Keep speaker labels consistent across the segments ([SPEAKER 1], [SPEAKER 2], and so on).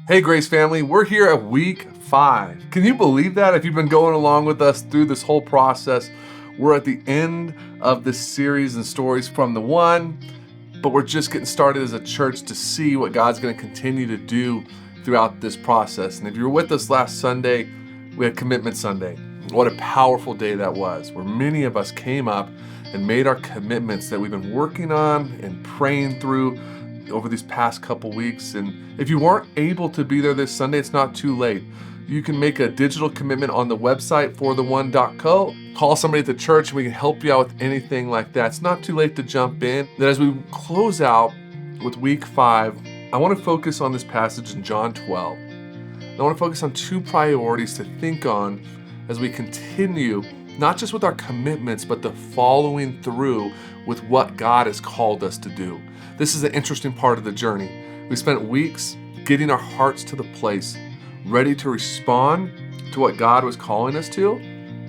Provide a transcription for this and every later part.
[SPEAKER 1] Hey Grace family, we're here at week 5. Can you believe that? If you've been going along with us through this whole process, we're at the end of this series and stories from the one, but we're just getting started as a church to see what God's going to continue to do throughout this process. And if you were with us last Sunday, we had Commitment Sunday. What a powerful day that was, where many of us came up and made our commitments that we've been working on and praying through over these past couple weeks. And if you weren't able to be there this Sunday, it's not too late. You can make a digital commitment on the website fortheone.co. Call somebody at the church and we can help you out with anything like that. It's not too late to jump in. Then as we close out with week 5, I want to focus on this passage in John 12. I want to focus on 2 priorities to think on as we continue, not just with our commitments, but the following through with what God has called us to do. This is an interesting part of the journey. We spent weeks getting our hearts to the place, ready to respond to what God was calling us to,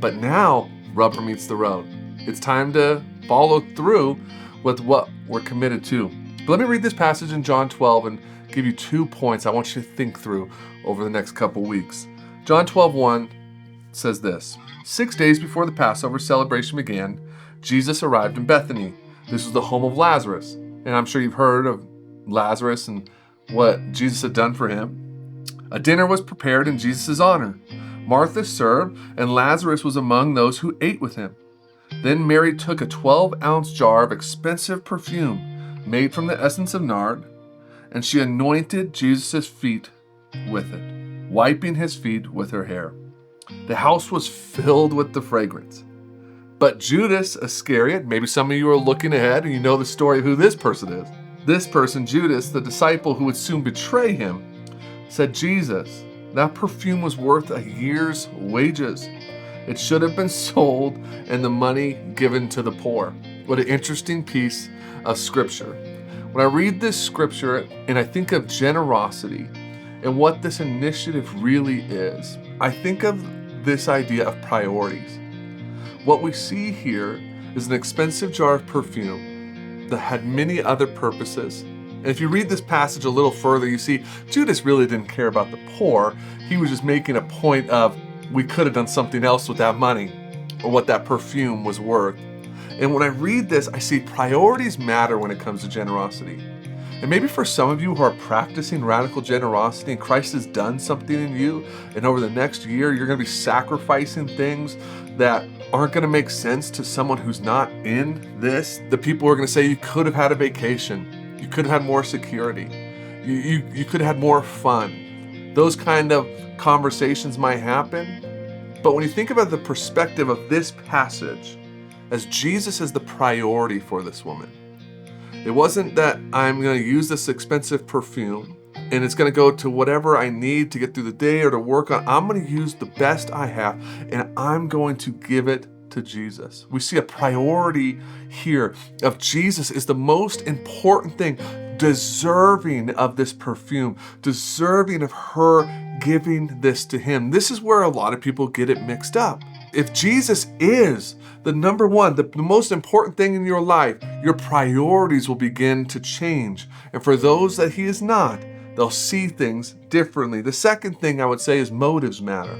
[SPEAKER 1] but now rubber meets the road. It's time to follow through with what we're committed to. But let me read this passage in John 12 and give you 2 points I want you to think through over the next couple weeks. John 12:1 says this: 6 days before the Passover celebration began, Jesus arrived in Bethany. This was the home of Lazarus. And I'm sure you've heard of Lazarus and what Jesus had done for him. A dinner was prepared in Jesus' honor. Martha served, and Lazarus was among those who ate with him. Then Mary took a 12-ounce jar of expensive perfume made from the essence of nard, and she anointed Jesus' feet with it, wiping his feet with her hair. The house was filled with the fragrance. But Judas Iscariot, maybe some of you are looking ahead and you know the story of who this person is. This person, Judas, the disciple who would soon betray him, said, Jesus, that perfume was worth a year's wages. It should have been sold and the money given to the poor. What an interesting piece of scripture. When I read this scripture and I think of generosity and what this initiative really is, I think of this idea of priorities. What we see here is an expensive jar of perfume that had many other purposes. And if you read this passage a little further, you see Judas really didn't care about the poor. He was just making a point of, we could have done something else with that money or what that perfume was worth. And when I read this, I see priorities matter when it comes to generosity. And maybe for some of you who are practicing radical generosity and Christ has done something in you, and over the next year, you're going to be sacrificing things that aren't going to make sense to someone who's not in this. The people are going to say you could have had a vacation. You could have had more security. You could have had more fun. Those kind of conversations might happen. But when you think about the perspective of this passage, as Jesus is the priority for this woman, it wasn't that I'm going to use this expensive perfume and it's going to go to whatever I need to get through the day or to work on. I'm going to use the best I have and I'm going to give it to Jesus. We see a priority here of Jesus is the most important thing, deserving of this perfume, deserving of her giving this to him. This is where a lot of people get it mixed up. If Jesus is the number one, the most important thing in your life, your priorities will begin to change. And for those that he is not, they'll see things differently. The second thing I would say is motives matter.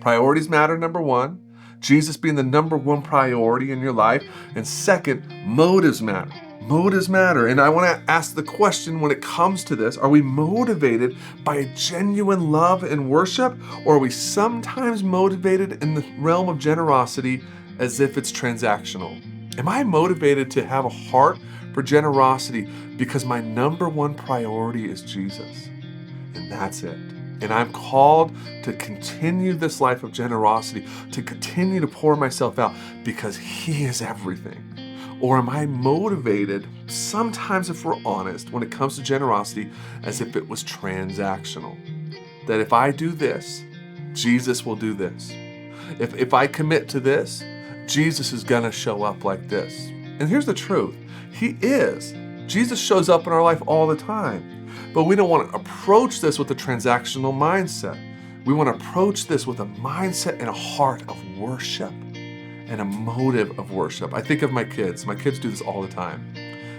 [SPEAKER 1] Priorities matter, number one. Jesus being the number one priority in your life. And second, motives matter. Motives matter. And I want to ask the question when it comes to this, are we motivated by a genuine love and worship? Or are we sometimes motivated in the realm of generosity as if it's transactional? Am I motivated to have a heart for generosity because my number one priority is Jesus? And that's it. And I'm called to continue this life of generosity, to continue to pour myself out because he is everything. Or am I motivated, sometimes if we're honest, when it comes to generosity, as if it was transactional? That if I do this, Jesus will do this. If I commit to this, Jesus is going to show up like this. And here's the truth. He is. Jesus shows up in our life all the time. But we don't want to approach this with a transactional mindset. We want to approach this with a mindset and a heart of worship and a motive of worship. I think of my kids. My kids do this all the time.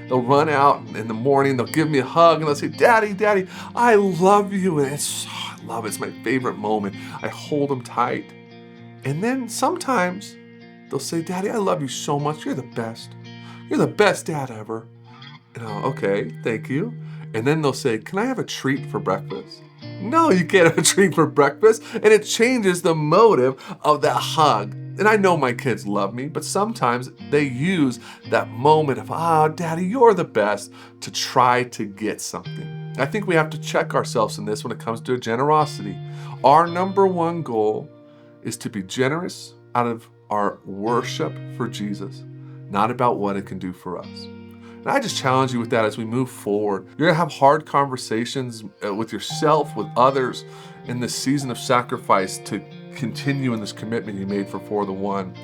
[SPEAKER 1] they'll run out in the morning, they'll give me a hug, and they'll say, Daddy, Daddy, I love you. And I love it. It's my favorite moment. I hold them tight. And then sometimes they'll say, Daddy, I love you so much. You're the best. You're the best dad ever. And okay, thank you. And then they'll say, can I have a treat for breakfast? No, you can't have a treat for breakfast. And it changes the motive of that hug. And I know my kids love me, but sometimes they use that moment of, Daddy, you're the best, to try to get something. I think we have to check ourselves in this when it comes to generosity. Our number one goal is to be generous out of our worship for Jesus, not about what it can do for us. And I just challenge you with that as we move forward. You're going to have hard conversations with yourself, with others in this season of sacrifice to continue in this commitment you made for the One.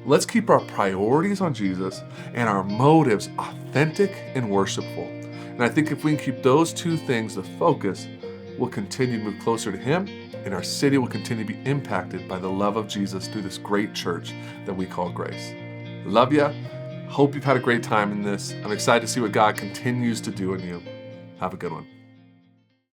[SPEAKER 1] Let's keep our priorities on Jesus and our motives authentic and worshipful. And I think if we can keep those two things the focus, we'll continue to move closer to Him, and our city will continue to be impacted by the love of Jesus through this great church that we call Grace. Love ya. Hope you've had a great time in this. I'm excited to see what God continues to do in you. Have a good one.